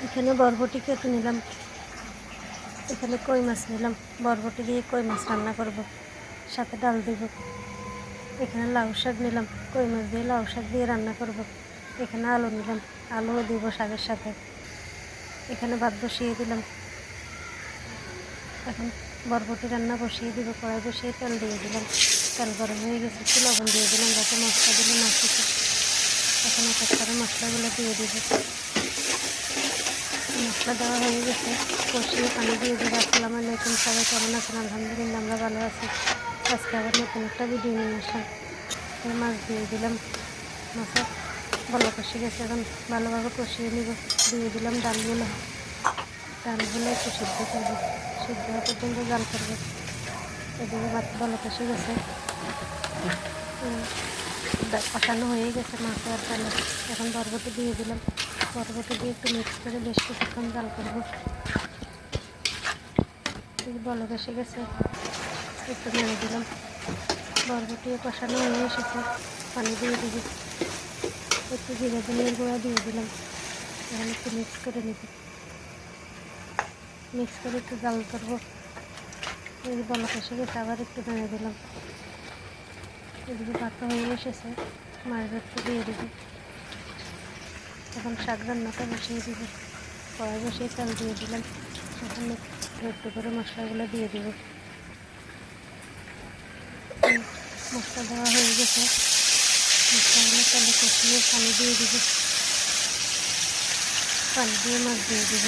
এখানে বরবটি কেটে নিলাম, এখানে কই মাছ নিলাম, বরবটি দিয়ে কই মাছ রান্না করব, সাথে ডাল দেব। এখানে লাউ শাক নিলাম, কই মাছ দিয়ে লাউ শাক দিয়ে রান্না করব। এখানে আলু নিলাম, আলুও দিব শাকের সাথে। এখানে ভাত বসিয়ে দিলাম, এখন বরবটি রান্না বসিয়ে দিব। কড়াই বসিয়ে তেল দিয়ে দিলাম, তেল গরম হয়ে গেছে, একটু লবণ দিয়ে দিলাম যাতে মশলা দিলে না শিখে। এখন এক এক করে মশলাগুলো দিয়ে দিব। মশলা দেওয়া হয়ে গেছে, কষিয়ে পানি দিয়ে দেবো। আসসালামু আলাইকুম, সবাই কেমন আছেন? আলহামদুলিল্লাহ আমরা ভালো আছি। আজকে আবার নতুন একটা ভিডিও নিয়ে আসলাম। মাছ দিয়ে দিলাম, মাছের ভালো কষে গেছে, এখন ভালোভাবে কষিয়ে নিব। দিয়ে দিলাম ডালগুলো, ডালগুলো একটু সিদ্ধ করবো, সিদ্ধ হওয়া পর্যন্ত জাল করবো। এদিকে ভাত ভালো কষে গেছে, কষানো হয়ে গেছে মাছ আর ডালে। এখন বরবটি দিয়ে দিলাম, বরবটি দিয়ে একটু মিক্স করে বেশ কিছুক্ষণ জাল করবো। ভালো কষে গেছে, একটু নেড়ে দিলাম। বরবটিও কষানো হয়ে এসেছে, পানি দিয়ে দিব। একটু জিরে ধনিয়ার গুঁড়া দিয়ে দিলাম। এখন একটু মিক্স করে নিব, মিক্স করে একটু জাল করবো। এই ভালো কষে গেছে, আবার একটু নেড়ে দিলাম। এদিকে ভাতটা হয়ে এসেছে, মাছ একটু দিয়ে দিব। এখন শাক রান্নাটা বসিয়ে দিব, কড়াই বসিয়ে তেল দিয়ে দিলাম। এখন একটু করে মশলাগুলো দিয়ে দিব। মশলা দেওয়া হয়ে গেছে, মশলাগুলো তেলে কষিয়ে পানি দিয়ে দিব। পানি দিয়ে মাছ দিয়ে দিব,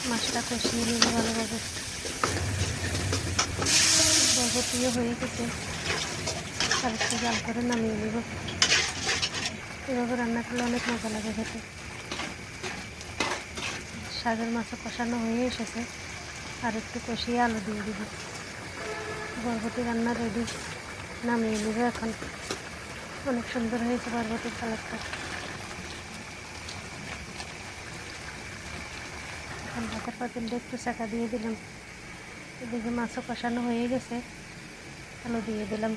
মাছটা কষিয়ে নিব ভালোভাবে। বরবটিও হয়ে গেছে, আর একটু জাল করে নামিয়ে নেব। এভাবে রান্না করলে অনেক মজা লাগে খেতে। শাকের মাছও কষানো হয়ে এসেছে, আর একটু কষিয়ে আলু দিয়ে দিব। বরবটি রান্না রেডি, নামিয়ে নেব এখন। অনেক সুন্দর হয়েছে বরবটির কালারটা। এখন ভাতের পাতিলটা একটু চাকা দিয়ে দিলাম। এদিকে মাছও কষানো হয়ে গেছে, আলু দিয়ে দিলাম।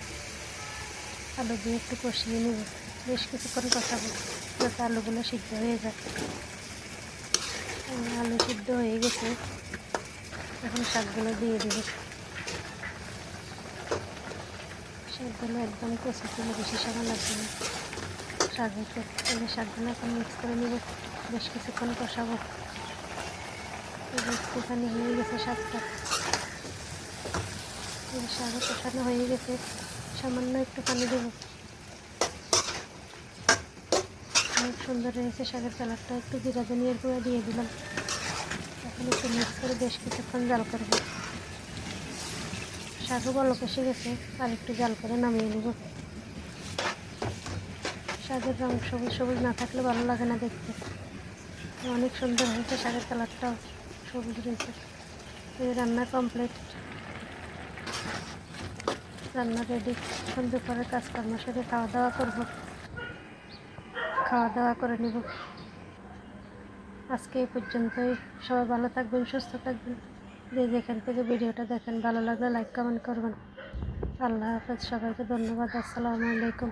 আলু দিয়ে একটু কষিয়ে নেব, বেশ কিছুক্ষণ কষাবো যাতে আলুগুলো সিদ্ধ হয়ে যায়। আলু সিদ্ধ হয়ে গেছে, এখন শাকগুলো দিয়ে দেব। শাকগুলো একদম কষি ছিল, বেশি সময় লাগবে না শাক হতে। তাহলে শাকগুলো এখন মিক্স করে নেব, বেশ কিছুক্ষণ কষাবো। একটুখানি হয়ে গেছে শাকটা, শাকও কষানো হয়ে গেছে, সামান্য একটু পানি দেব। অনেক সুন্দর হয়েছে শাকের কালারটা। একটু জিরা ধনিয়ার গুঁড়া দিয়ে দিলাম। এখন একটু মিক্স করে বেশ কিছুক্ষণ জাল করবো। শাকও ভালো কষে গেছে, আর একটু জাল করে নামিয়ে নেব। শাকের রং সবুজ সবুজ না থাকলে ভালো লাগে না দেখতে। অনেক সুন্দর হয়েছে, শাকের কালারটাও সবুজ রয়েছে। এই রান্না কমপ্লিট, রান্না রেডি। এখন দুপুরের কাজকর্ম সেরে খাওয়া দাওয়া করবো, খাওয়া দাওয়া করে নেব। আজকে এই পর্যন্তই। সবাই ভালো থাকবেন, সুস্থ থাকবেন। যে যেখান থেকে ভিডিওটা দেখেন, ভালো লাগলে লাইক কমেন্ট করবেন। আল্লাহ হাফেজ, সবাইকে ধন্যবাদ। আসসালামু আলাইকুম।